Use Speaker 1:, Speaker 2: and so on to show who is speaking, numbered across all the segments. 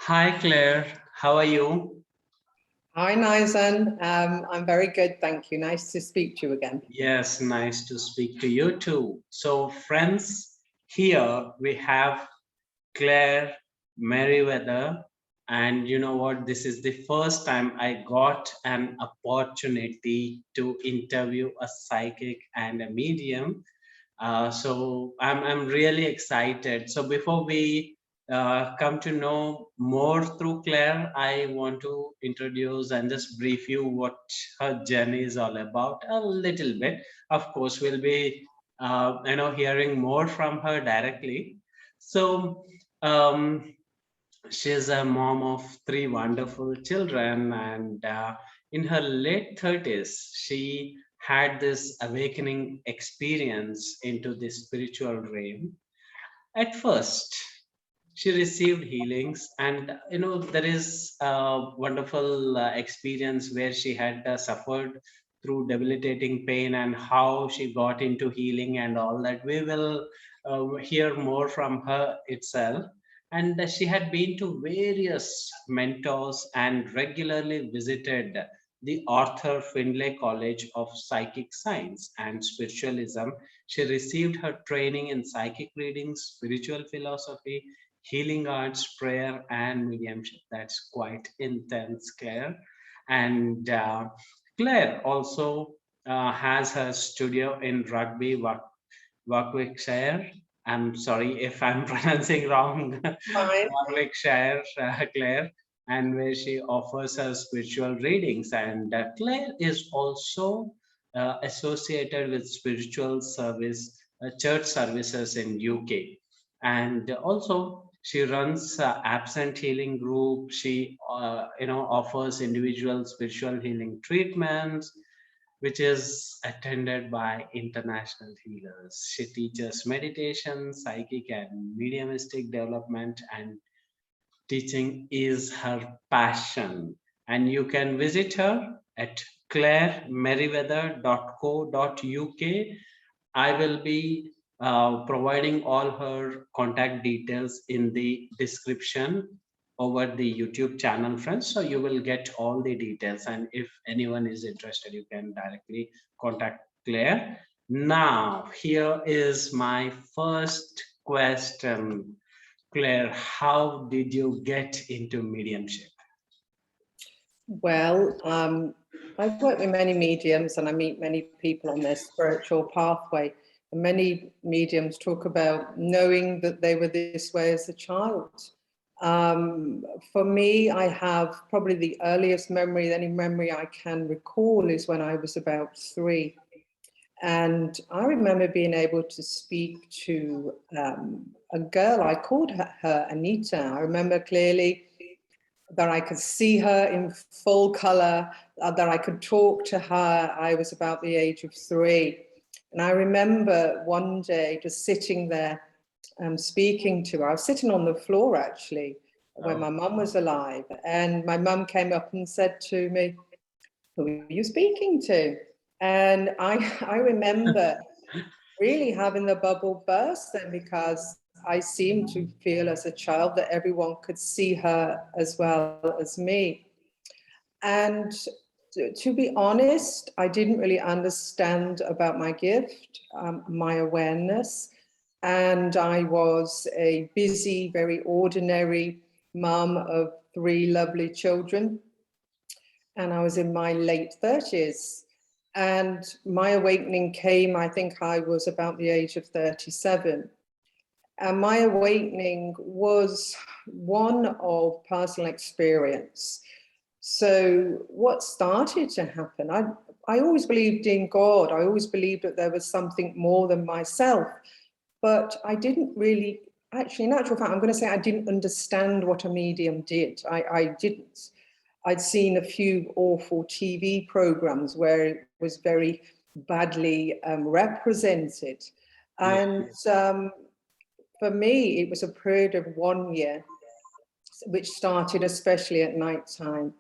Speaker 1: Hi, Claire. How are you?
Speaker 2: Hi, Nizan. I'm very good, thank you. Nice to speak to you again.
Speaker 1: Yes, nice to speak to you too. So, friends, here we have Claire Merryweather. And you know what? This is the first time I got an opportunity to interview a psychic and a medium. So I'm really excited. So before we come to know more through Claire, I want to introduce and just brief you what her journey is all about a little bit. Of course, we'll be hearing more from her directly. So she's a mom of three wonderful children, and in her late 30s, she had this awakening experience into the spiritual realm. At first, she received healings, and there is a wonderful experience where she had suffered through debilitating pain and how she got into healing and all that. We will hear more from her itself. And she had been to various mentors and regularly visited the Arthur Findlay College of Psychic Science and Spiritualism. She received her training in psychic reading, spiritual philosophy, healing arts, prayer, and mediumship. That's quite intense, Claire. And Claire also has her studio in Rugby, Warwickshire. I'm sorry if I'm pronouncing wrong,
Speaker 2: Fine.
Speaker 1: Warwickshire, Claire, and where she offers her spiritual readings. And Claire is also associated with spiritual service, church services in UK, and also she runs absent healing group. She offers individual spiritual healing treatments, which is attended by international healers. She teaches meditation, psychic, and mediumistic development, and teaching is her passion. And you can visit her at clairemerriweather.co.uk. I will be providing all her contact details in the description over the YouTube channel, friends. So you will get all the details. And if anyone is interested, you can directly contact Claire. Now, here is my first question. Claire, how did you get into mediumship?
Speaker 2: Well, I've worked with many mediums and I meet many people on their spiritual pathway. And many mediums talk about knowing that they were this way as a child. For me, I have probably the earliest memory, any memory I can recall is when I was about 3. And I remember being able to speak to a girl. I called her Anita. I remember clearly that I could see her in full color, that I could talk to her. I was about the age of 3. And I remember one day just sitting there speaking to her. I was sitting on the floor, actually, when my mum was alive. And my mum came up and said to me, "Who are you speaking to?" And I remember really having the bubble burst then, because I seemed to feel as a child that everyone could see her as well as me. And to be honest, I didn't really understand about my gift, my awareness. And I was a busy, very ordinary mum of 3 lovely children. And I was in my late 30s. And my awakening came, I think I was about the age of 37. And my awakening was one of personal experience. So what started to happen, I always believed in God. I always believed that there was something more than myself. But I didn't really, actually, in actual fact, I'm going to say I didn't understand what a medium did. I didn't. I'd seen a few awful TV programs where it was very badly represented. And for me, it was a period of 1 year, which started especially at night time.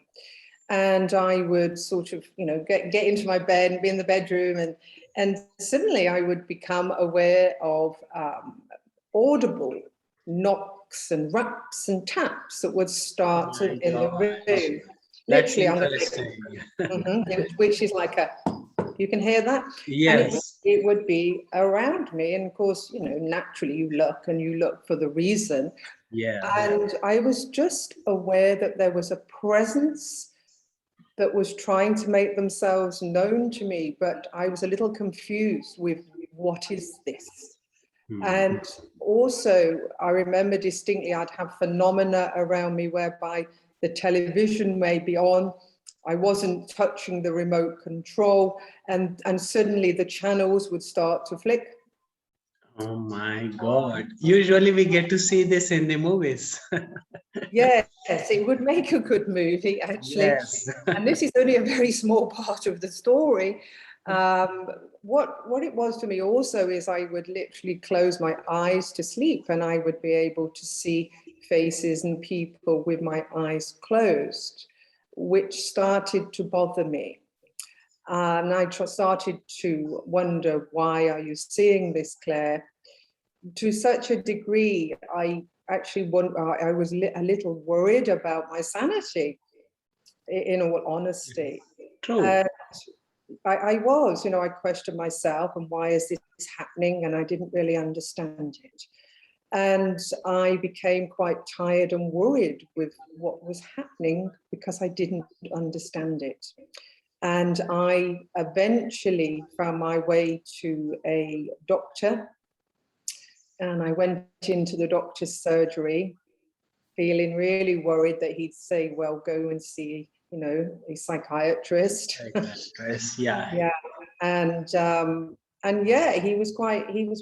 Speaker 2: And I would sort of, get into my bed and be in the bedroom. And suddenly I would become aware of audible knocks and raps and taps that would start
Speaker 1: Oh my
Speaker 2: in the
Speaker 1: gosh.
Speaker 2: room.
Speaker 1: That's
Speaker 2: Literally, I'm going
Speaker 1: interesting.
Speaker 2: to, which is like a, you can hear that? And
Speaker 1: Yes.
Speaker 2: it would be around me. And of course, you know, naturally you look and you look for the reason.
Speaker 1: Yeah.
Speaker 2: And I was just aware that there was a presence that was trying to make themselves known to me, but I was a little confused with what is this? And also, I remember distinctly, I'd have phenomena around me whereby the television may be on, I wasn't touching the remote control, and suddenly the channels would start to flick.
Speaker 1: Oh my God. Usually we get to see this in the movies.
Speaker 2: Yes, it would make a good movie, actually.
Speaker 1: Yes.
Speaker 2: And this is only a very small part of the story. What it was to me also is I would literally close my eyes to sleep, and I would be able to see faces and people with my eyes closed, which started to bother me. And I started to wonder, why are you seeing this, Claire? To such a degree, I actually I was a little worried about my sanity, in all honesty.
Speaker 1: True.
Speaker 2: I was, you know, I questioned myself, and why is this happening? And I didn't really understand it. And I became quite tired and worried with what was happening because I didn't understand it. And I eventually found my way to a doctor, and I went into the doctor's surgery feeling really worried that he'd say, well, go and see, you know, a psychiatrist.
Speaker 1: Yeah.
Speaker 2: Yeah. And yeah, he was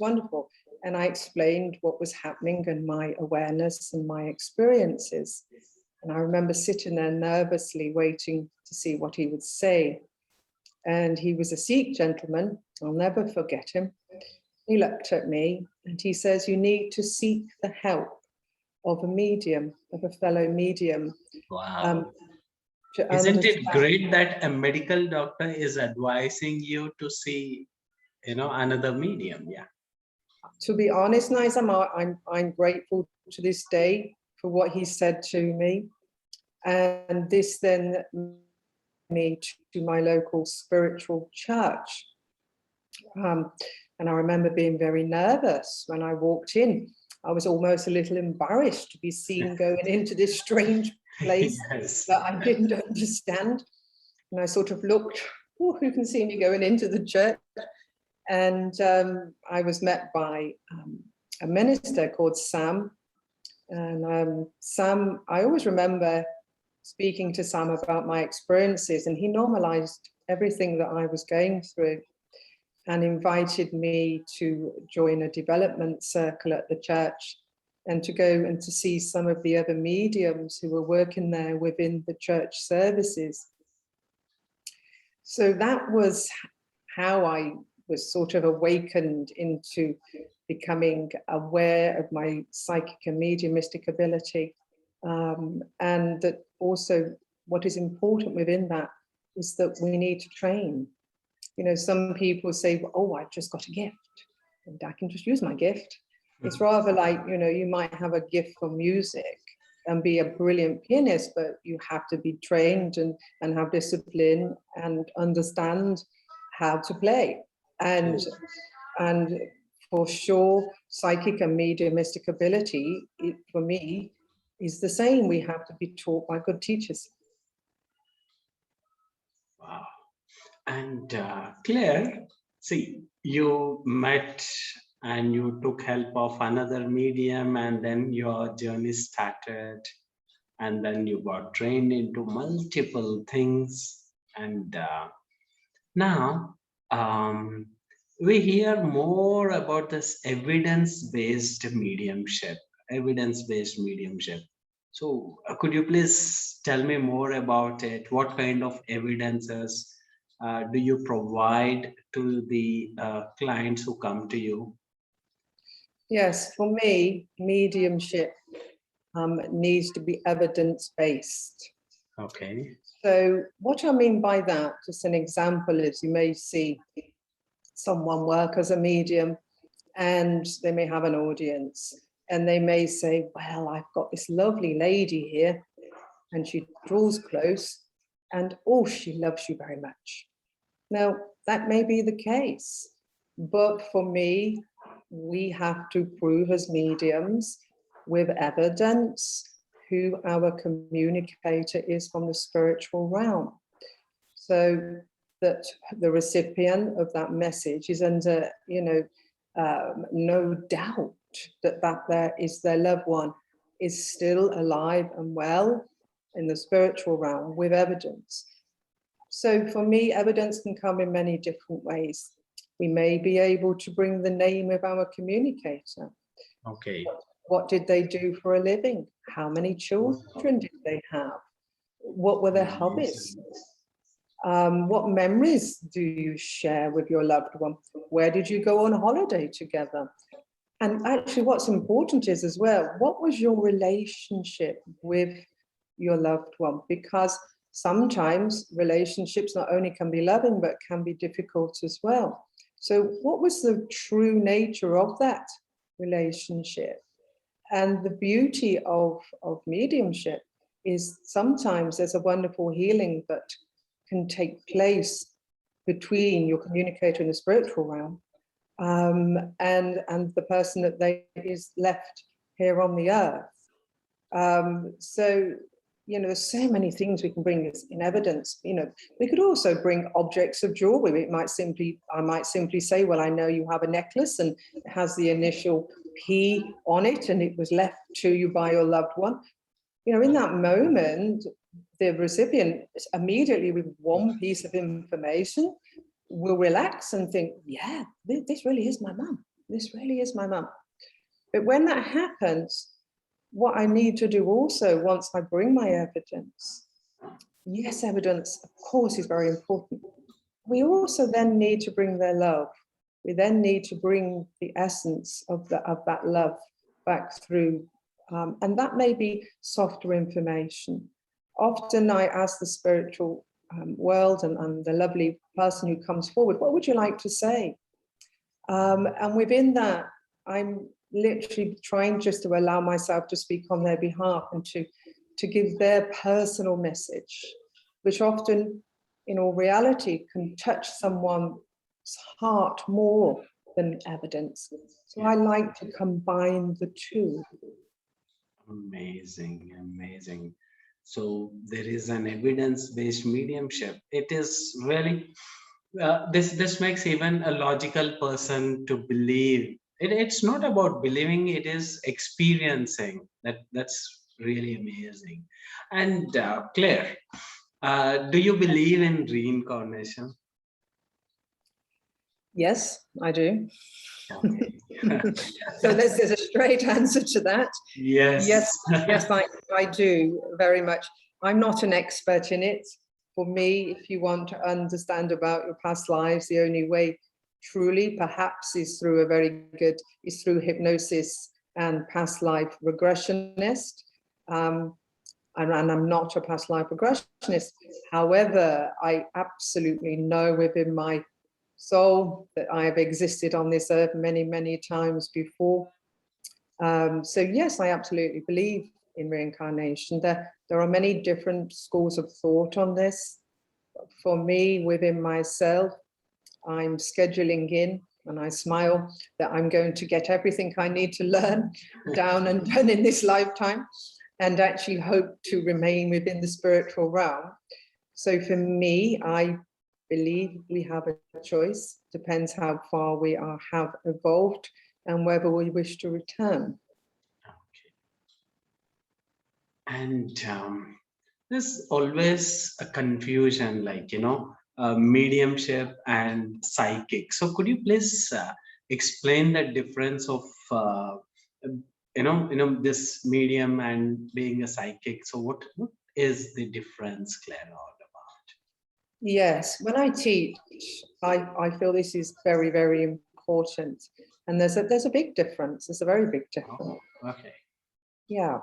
Speaker 2: wonderful. And I explained what was happening and my awareness and my experiences. And I remember sitting there nervously waiting to see what he would say. And he was a Sikh gentleman. I'll never forget him. He looked at me and he says, you need to seek the help of a medium, of a fellow medium.
Speaker 1: Wow.
Speaker 2: To
Speaker 1: Isn't it
Speaker 2: understand.
Speaker 1: great that a medical doctor is advising you to see, another medium? Yeah.
Speaker 2: To be honest, Nizam, I'm grateful to this day for what he said to me. And this then me to my local spiritual church. And I remember being very nervous when I walked in. I was almost a little embarrassed to be seen going into this strange place
Speaker 1: Yes.
Speaker 2: that I didn't understand. And I sort of looked, oh, who can see me going into the church? And I was met by a minister called Sam. And Sam, I always remember speaking to Sam about my experiences, and he normalized everything that I was going through and invited me to join a development circle at the church and to go and to see some of the other mediums who were working there within the church services. So that was how I was sort of awakened into becoming aware of my psychic and mediumistic ability. And that also what is important within that is that we need to train. You know, some people say, oh, I've just got a gift and I can just use my gift. It's rather like, you know, you might have a gift for music and be a brilliant pianist, but you have to be trained and have discipline and understand how to play. And for sure, psychic and mediumistic ability, for me, is the same. We have to be taught by good teachers.
Speaker 1: Wow. And Claire, see, you met and you took help of another medium, and then your journey started, and then you got trained into multiple things. And now we hear more about this evidence-based mediumship, evidence-based mediumship. So could you please tell me more about it? What kind of evidences do you provide to the clients who come to you?
Speaker 2: Yes, for me, mediumship needs to be evidence-based.
Speaker 1: Okay.
Speaker 2: So what I mean by that, just an example is you may see someone work as a medium and they may have an audience. And they may say, well, I've got this lovely lady here, and she draws close, and oh, she loves you very much. Now, that may be the case, but for me, we have to prove as mediums with evidence who our communicator is from the spiritual realm, so that the recipient of that message is under, no doubt that there is their loved one is still alive and well in the spiritual realm with evidence. So for me, evidence can come in many different ways. We may be able to bring the name of our communicator.
Speaker 1: Okay.
Speaker 2: What did they do for a living? How many children did they have? What were their hobbies? What memories do you share with your loved one? Where did you go on holiday together? And actually what's important is as well, what was your relationship with your loved one? Because sometimes relationships not only can be loving, but can be difficult as well. So what was the true nature of that relationship? And the beauty of mediumship is sometimes there's a wonderful healing that can take place between your communicator in the spiritual realm and the person that is left here on the earth. So, there's so many things we can bring in evidence. We could also bring objects of jewelry. I might simply say, well, I know you have a necklace and it has the initial P on it and it was left to you by your loved one. In that moment, the recipient immediately with one piece of information will relax and think, yeah, this really is my mum. This really is my mum. But when that happens, what I need to do also, once I bring my evidence, yes, evidence, of course, is very important. We also then need to bring their love. We then need to bring the essence of that love back through. And that may be softer information. Often I ask the spiritual world and the lovely person who comes forward, what would you like to say? And within that, I'm literally trying just to allow myself to speak on their behalf and to give their personal message, which often, in all reality, can touch someone's heart more than evidence. So I like to combine the two.
Speaker 1: Amazing. So there is an evidence-based mediumship. It is really this makes even a logical person to believe. It's not about believing; it is experiencing. That's really amazing. And Claire, do you believe in reincarnation?
Speaker 2: Yes, I do.
Speaker 1: Okay.
Speaker 2: So there's a straight answer to that.
Speaker 1: Yes.
Speaker 2: Yes, I do very much. I'm not an expert in it. For me, if you want to understand about your past lives, the only way truly perhaps is through hypnosis and past life regressionist. And I'm not a past life regressionist. However, I absolutely know within my soul that I have existed on this earth many, many times before. So yes, I absolutely believe in reincarnation. There are many different schools of thought on this. For me, within myself, I'm scheduling in, and I smile that I'm going to get everything I need to learn down and done in this lifetime, and actually hope to remain within the spiritual realm. So for me, I believe we have a choice. Depends how far we have evolved and whether we wish to return.
Speaker 1: And there's always a confusion, like, mediumship and psychic. So could you please explain the difference of, this medium and being a psychic? So what is the difference, Claire, all about?
Speaker 2: Yes, when I teach, I feel this is very, very important. And there's a big difference. There's a very big difference.
Speaker 1: Oh, okay.
Speaker 2: Yeah.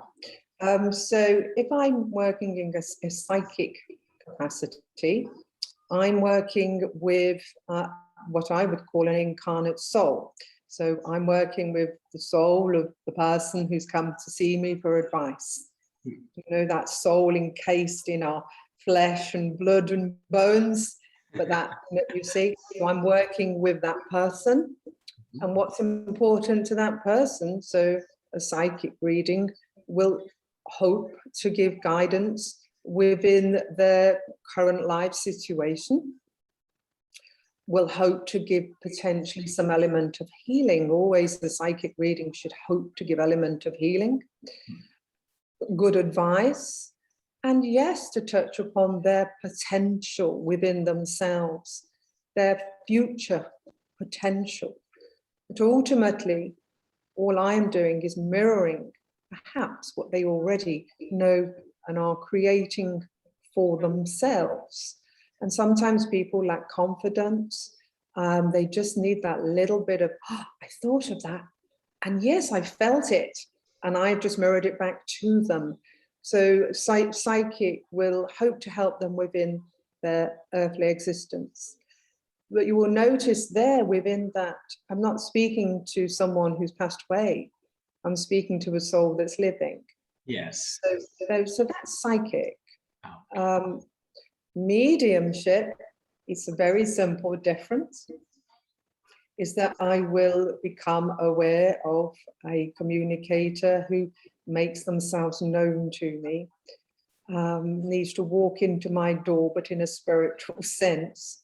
Speaker 2: So if I'm working in a psychic capacity, I'm working with what I would call an incarnate soul. So I'm working with the soul of the person who's come to see me for advice. You know, that soul encased in our flesh and blood and bones, but that, you see, so I'm working with that person and what's important to that person. So a psychic reading will hope to give guidance within their current life situation, will hope to give potentially some element of healing. Always the psychic reading should hope to give element of healing, good advice, and yes, to touch upon their potential within themselves, their future potential. But ultimately, all I am doing is mirroring perhaps what they already know and are creating for themselves. And sometimes people lack confidence. They just need that little bit of, oh, I thought of that. And yes, I felt it. And I've just mirrored it back to them. So psychic will hope to help them within their earthly existence. But you will notice there within that, I'm not speaking to someone who's passed away. I'm speaking to a soul that's living.
Speaker 1: Yes.
Speaker 2: So that's psychic.
Speaker 1: Okay.
Speaker 2: Mediumship, it's a very simple difference, is that I will become aware of a communicator who makes themselves known to me, needs to walk into my door, but in a spiritual sense,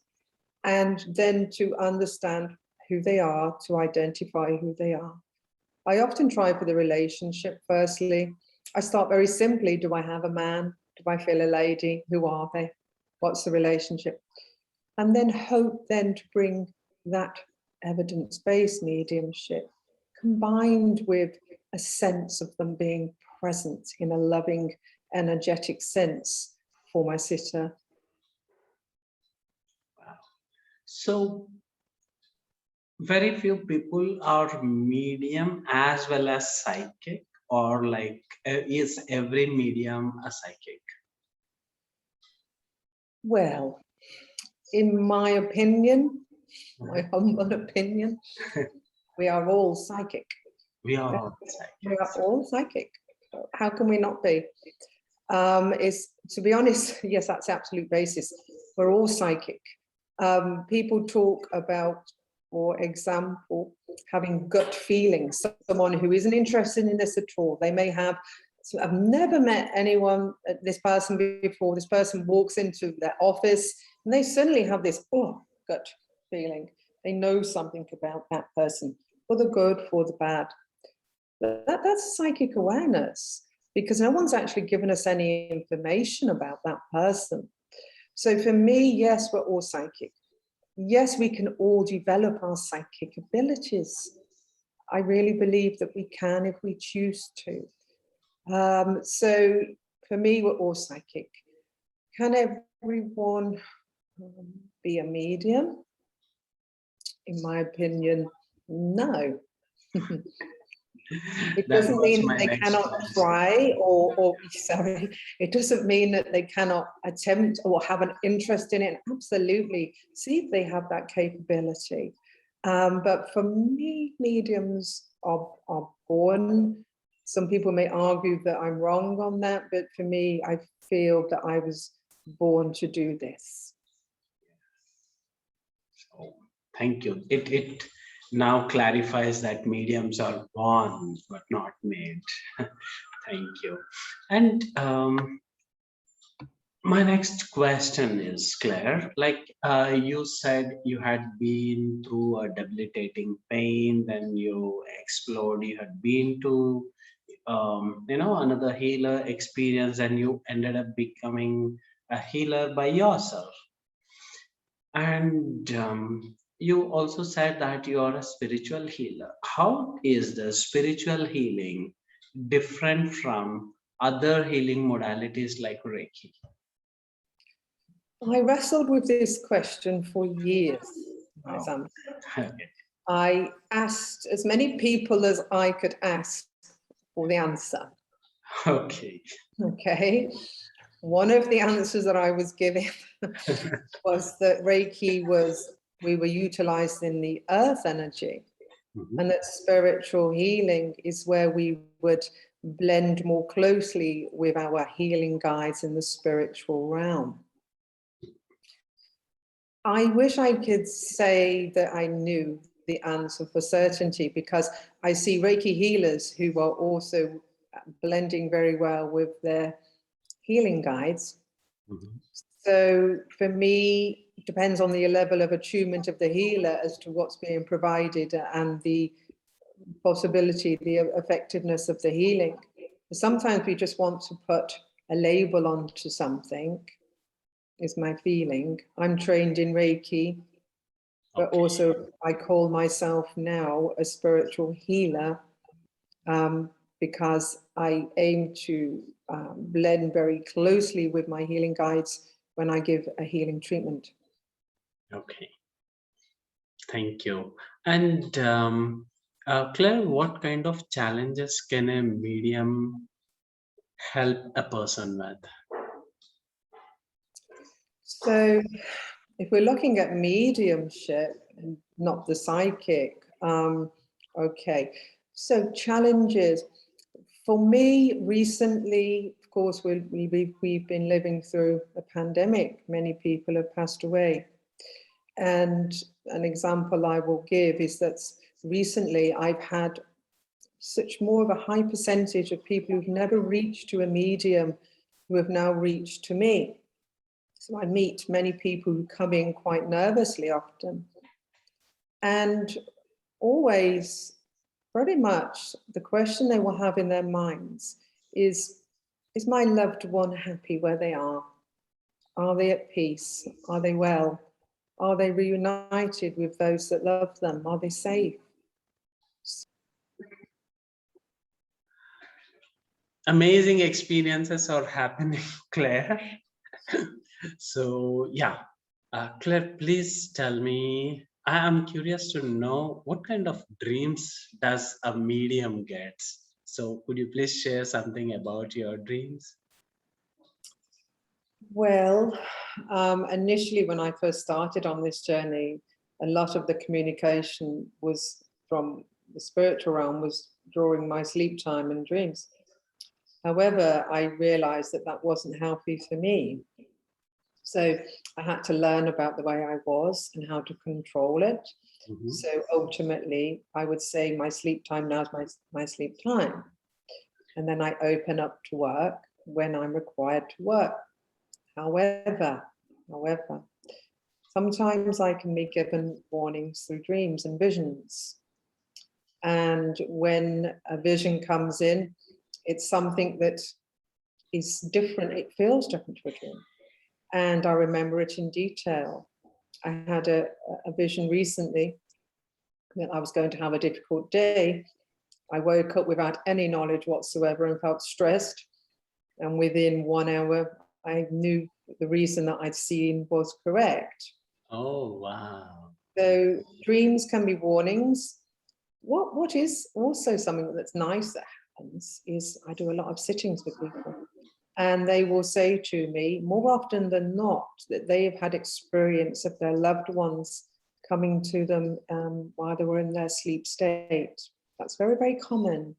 Speaker 2: and then to understand who they are, to identify who they are. I often try for the relationship. Firstly, I start very simply. Do I have a man? Do I feel a lady? Who are they? What's the relationship? And then hope then to bring that evidence-based mediumship combined with a sense of them being present in a loving, energetic sense for my sitter.
Speaker 1: Wow. So very few people are medium as well as psychic, or like is every medium a psychic?
Speaker 2: Well, in my opinion, my humble opinion, we are all psychic.
Speaker 1: We are all
Speaker 2: We
Speaker 1: psychic.
Speaker 2: are all psychic. How can we not be? Is, to be honest, yes, that's the absolute basis. We're all psychic. People talk about, for example, having gut feelings. Someone who isn't interested in this at all, they may have, so I've never met anyone, this person before, this person walks into their office and they suddenly have this, oh, gut feeling. They know something about that person, for the good, for the bad. That's psychic awareness, because no one's actually given us any information about that person. So for me, yes, we're all psychic. Yes, we can all develop our psychic abilities. I really believe that we can if we choose to. So for me, we're all psychic. Can everyone be a medium? In my opinion, no. It
Speaker 1: That
Speaker 2: doesn't
Speaker 1: was
Speaker 2: mean that
Speaker 1: my
Speaker 2: they
Speaker 1: next
Speaker 2: cannot
Speaker 1: question.
Speaker 2: try or sorry, it doesn't mean that they cannot attempt or have an interest in it. Absolutely, see if they have that capability. But for me, mediums are born. Some people may argue that I'm wrong on that, but for me, I feel that I was born to do this.
Speaker 1: So, thank you. It now clarifies that mediums are born but not made. Thank you. And my next question is, Claire, like you said, you had been through a debilitating pain, then you explored, you had been to, another healer experience, and you ended up becoming a healer by yourself. And you also said that you are a spiritual healer. How is the spiritual healing different from other healing modalities like Reiki?
Speaker 2: I wrestled with this question for years.
Speaker 1: Oh, okay.
Speaker 2: I asked as many people as I could ask for the answer.
Speaker 1: Okay.
Speaker 2: Okay. One of the answers that I was given was that Reiki we were utilizing the earth energy.
Speaker 1: Mhm.
Speaker 2: And that spiritual healing is where we would blend more closely with our healing guides in the spiritual realm. I wish I could say that I knew the answer for certainty, because I see Reiki healers who are also blending very well with their healing guides.
Speaker 1: Mhm.
Speaker 2: So for me, it depends on the level of attunement of the healer as to what's being provided and the possibility, the effectiveness of the healing. Sometimes we just want to put a label onto something, is my feeling. I'm trained in Reiki, but
Speaker 1: Okay.
Speaker 2: also I call myself now a spiritual healer, because I aim to blend very closely with my healing guides when I give a healing treatment.
Speaker 1: Okay. Thank you. And Claire, what kind of challenges can a medium help a person with?
Speaker 2: So if we're looking at mediumship, not the psychic, okay. So challenges. For me, recently, of course, we've been living through a pandemic. Many people have passed away. And an example I will give is that recently I've had such more of a high percentage of people who've never reached to a medium who have now reached to me. So I meet many people who come in quite nervously often. And always, very much, the question they will have in their minds is my loved one happy where they are? Are they at peace? Are they well? Are they reunited with those that love them? Are they safe?
Speaker 1: Amazing experiences are happening, Claire. So, yeah. Claire, please tell me. I am curious to know what kind of dreams does a medium get? So, could you please share something about your dreams?
Speaker 2: Well, initially when I first started on this journey, a lot of the communication was from the spiritual realm, was during my sleep time and dreams. However, I realized that that wasn't healthy for me. So I had to learn about the way I was and how to control it.
Speaker 1: Mhm.
Speaker 2: So ultimately, I would say my sleep time now is my sleep time. And then I open up to work when I'm required to work. However, sometimes I can be given warnings through dreams and visions. And when a vision comes in, it's something that is different. It feels different to a dream. And I remember it in detail. I had a vision recently that I was going to have a difficult day. I woke up without any knowledge whatsoever and felt stressed. And within 1 hour, I knew the reason that I'd seen was correct.
Speaker 1: Oh, wow.
Speaker 2: So dreams can be warnings. What is also something that's nice that happens is I do a lot of sittings with people, and they will say to me more often than not that they have had experience of their loved ones coming to them while they were in their sleep state. That's very, very common.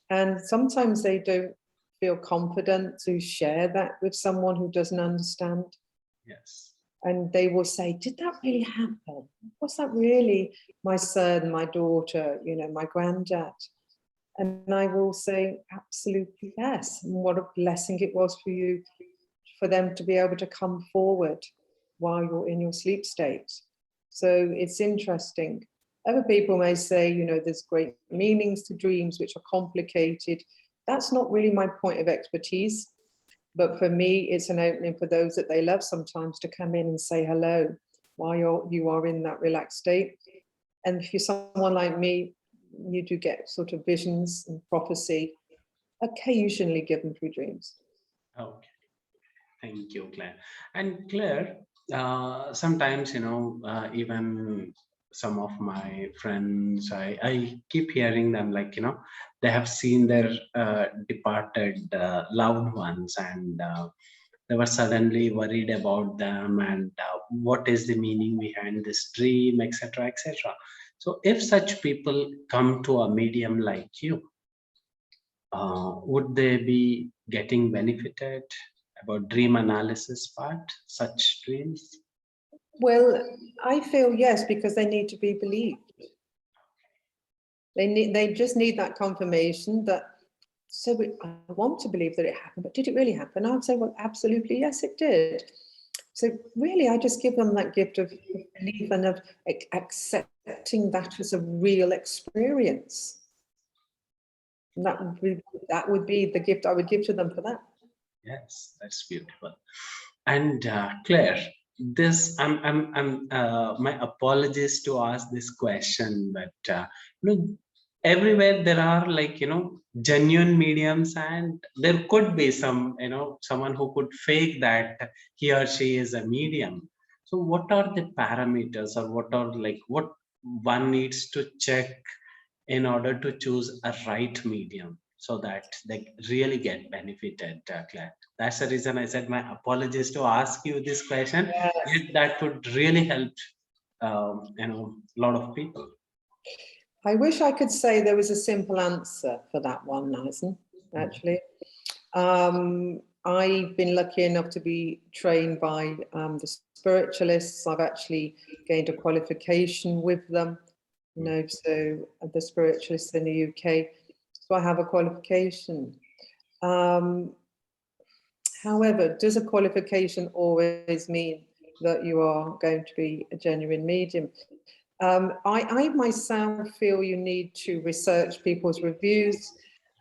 Speaker 2: And sometimes they don't feel confident to share that with someone who doesn't understand.
Speaker 1: Yes.
Speaker 2: And they will say, did that really happen? Was that really my son, my daughter, my granddad? And I will say, absolutely yes. And what a blessing it was for you, for them to be able to come forward while you're in your sleep state. So it's interesting. Other people may say, there's great meanings to dreams which are complicated. That's not really my point of expertise. But for me, it's an opening for those that they love sometimes to come in and say hello while you are in that relaxed state. And if you're someone like me, you do get sort of visions and prophecy, occasionally given through dreams.
Speaker 1: Okay. Thank you, Claire. And Claire, sometimes, even some of my friends, I keep hearing them like, they have seen their departed loved ones, and they were suddenly worried about them, and what is the meaning behind this dream, etc., etc. So if such people come to a medium like you, would they be getting benefited about dream analysis part, such dreams?
Speaker 2: Well, I feel yes, because they need to be believed. They just need that confirmation that, I want to believe that it happened, but did it really happen? I would say, well, absolutely, yes, it did. So really, I just give them that gift of belief and of accepting that as a real experience. And that would be the gift I would give to them for that.
Speaker 1: Yes, that's beautiful. And Claire, this my apologies to ask this question, but everywhere there are genuine mediums, and there could be someone who could fake that he or she is a medium. So what are the parameters, or what one needs to check in order to choose a right medium so that they really get benefited, Claire? That's the reason I said my apologies to ask you this question.
Speaker 2: Yes.
Speaker 1: Yet that would really help, a lot of people.
Speaker 2: I wish I could say there was a simple answer for that one, Alison, actually. I've been lucky enough to be trained by the spiritualists. I've actually gained a qualification with them, so the spiritualists in the UK. So I have a qualification. However, does a qualification always mean that you are going to be a genuine medium? I myself feel you need to research people's reviews.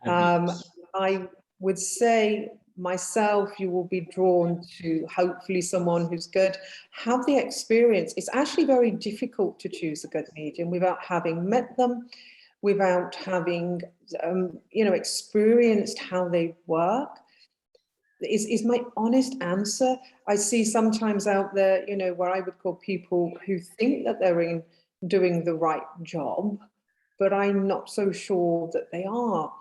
Speaker 2: I would say myself, you will be drawn to hopefully someone who's good. Have the experience. It's actually very difficult to choose a good medium without having met them, without having, experienced how they work. Is my honest answer. I see sometimes out there, where I would call people who think that they're doing the right job, but I'm not so sure that they are.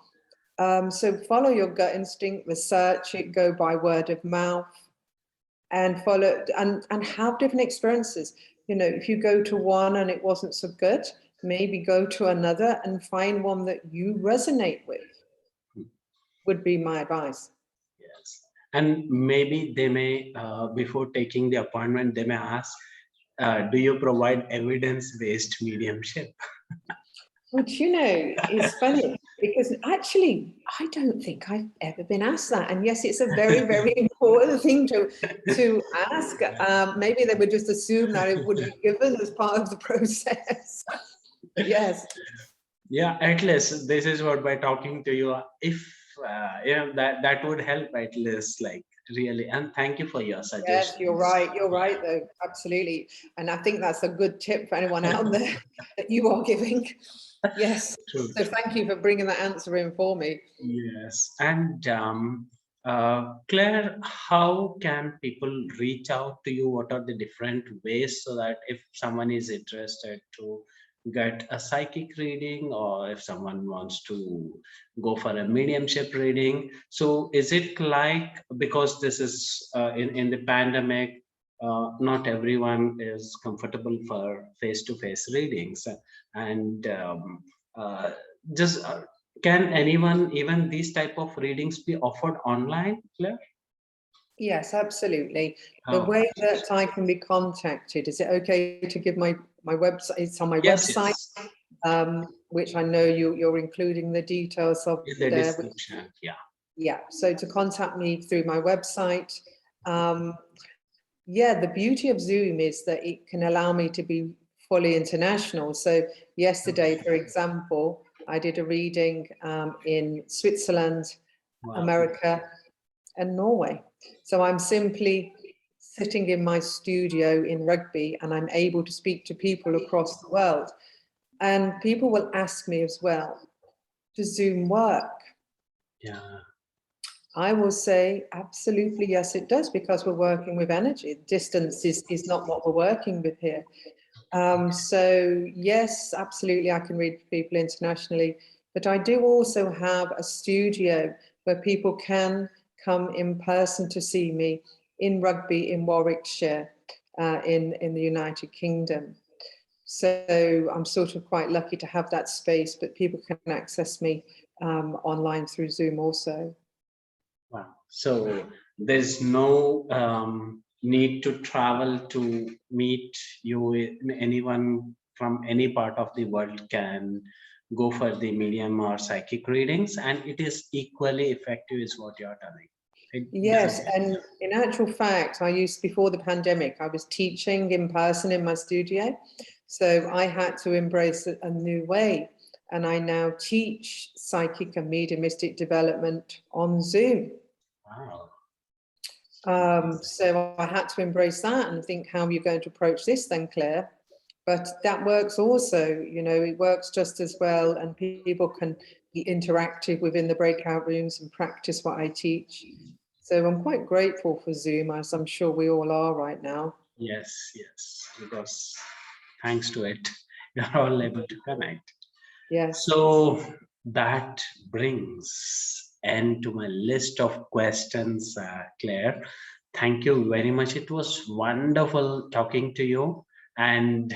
Speaker 2: So follow your gut instinct, research it, go by word of mouth, and follow and have different experiences. If you go to one and it wasn't so good, maybe go to another and find one that you resonate with, would be my advice.
Speaker 1: Yes. And maybe they may, before taking the appointment, they may ask, do you provide evidence-based mediumship?
Speaker 2: Which, is funny because actually, I don't think I've ever been asked that. And yes, it's a very, very important thing to ask. Maybe they would just assume that it would be given as part of the process. But yes.
Speaker 1: Yeah, at least this is what, by talking to you, if that would help at least, really. And thank you for your
Speaker 2: Yes, you're
Speaker 1: suggestions.
Speaker 2: right. You're right, though. Absolutely. And I think that's a good tip for anyone out there that you are giving. Yes.
Speaker 1: True.
Speaker 2: So thank you for bringing that answer in for me.
Speaker 1: Yes. And Claire, how can people reach out to you? What are the different ways, so that if someone is interested to get a psychic reading, or if someone wants to go for a mediumship reading? So is it because this is in the pandemic, not everyone is comfortable for face-to-face readings, and uh, just can anyone, even these type of readings, be offered online, Claire?
Speaker 2: Yes, absolutely. The
Speaker 1: Oh,
Speaker 2: way that I can be contacted, is it okay to give my website? It's on my
Speaker 1: yes,
Speaker 2: website,
Speaker 1: yes.
Speaker 2: which I know you're including the details of
Speaker 1: In the
Speaker 2: there.
Speaker 1: description, yeah.
Speaker 2: Yeah, so to contact me through my website. Yeah, the beauty of Zoom is that it can allow me to be fully international. So yesterday, for example, I did a reading in Switzerland,
Speaker 1: Wow.
Speaker 2: America, and Norway. So I'm simply sitting in my studio in Rugby, and I'm able to speak to people across the world. And people will ask me as well, does Zoom work?
Speaker 1: Yeah.
Speaker 2: I will say absolutely yes, it does, because we're working with energy. Distance is not what we're working with here. So yes, absolutely, I can read for people internationally, but I do also have a studio where people can come in person to see me in Rugby in Warwickshire, in the United Kingdom. So I'm sort of quite lucky to have that space, but people can access me online through Zoom also.
Speaker 1: Wow. So there's no need to travel to meet you. Anyone from any part of the world can go for the medium or psychic readings, and it is equally effective, is what you're telling.
Speaker 2: Yes, and in actual fact, before the pandemic, I was teaching in person in my studio. So I had to embrace a new way. And I now teach psychic and mediumistic development on Zoom.
Speaker 1: Wow.
Speaker 2: So I had to embrace that and think, how are you going to approach this then, Claire? But that works also, you know, it works just as well, and people can be interactive within the breakout rooms and practice what I teach. So I'm quite grateful for Zoom, as I'm sure we all are right now.
Speaker 1: Yes, yes, because thanks to it, you're all able to connect.
Speaker 2: Yes.
Speaker 1: So that brings end to my list of questions, Claire. Thank you very much. It was wonderful talking to you. And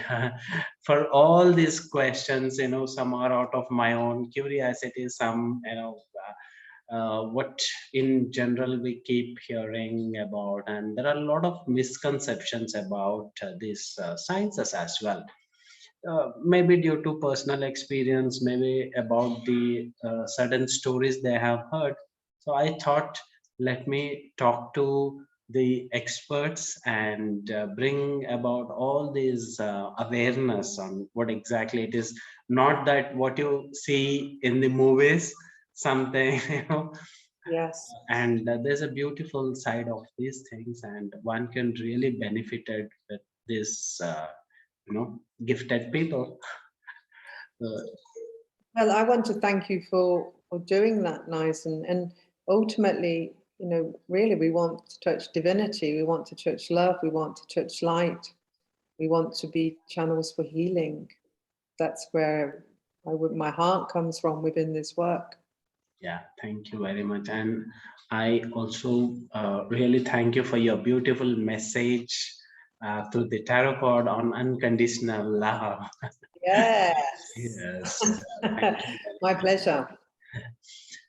Speaker 1: for all these questions, you know, some are out of my own curiosity, some, you know, what in general we keep hearing about. And there are a lot of misconceptions about these sciences as well. Maybe due to personal experience, maybe about the certain stories they have heard. So I thought, let me talk to the experts and bring about all these awareness on what exactly it is. Not that what you see in the movies, something, you know,
Speaker 2: Yes.
Speaker 1: and there's a beautiful side of these things, and one can really benefited with this, you know, gifted people. Uh,
Speaker 2: Well, I want to thank you for doing that, nice, and ultimately, you know, really we want to touch divinity, we want to touch love, we want to touch light, we want to be channels for healing. That's where my heart comes from within this work.
Speaker 1: yeah, thank you very much. And I also really thank you for your beautiful message through the tarot card on unconditional love.
Speaker 2: Yes.
Speaker 1: Yes, thank you.
Speaker 2: My pleasure.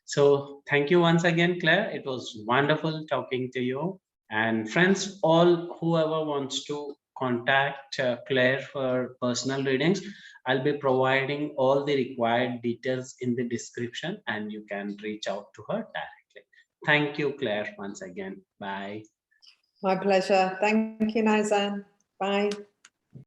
Speaker 1: So thank you once again, Claire. It was wonderful talking to you. And friends, all whoever wants to contact Claire for personal readings, I'll be providing all the required details in the description, and you can reach out to her directly. Thank you, Claire, once again. Bye.
Speaker 2: My pleasure. Thank you, Nizan. Bye.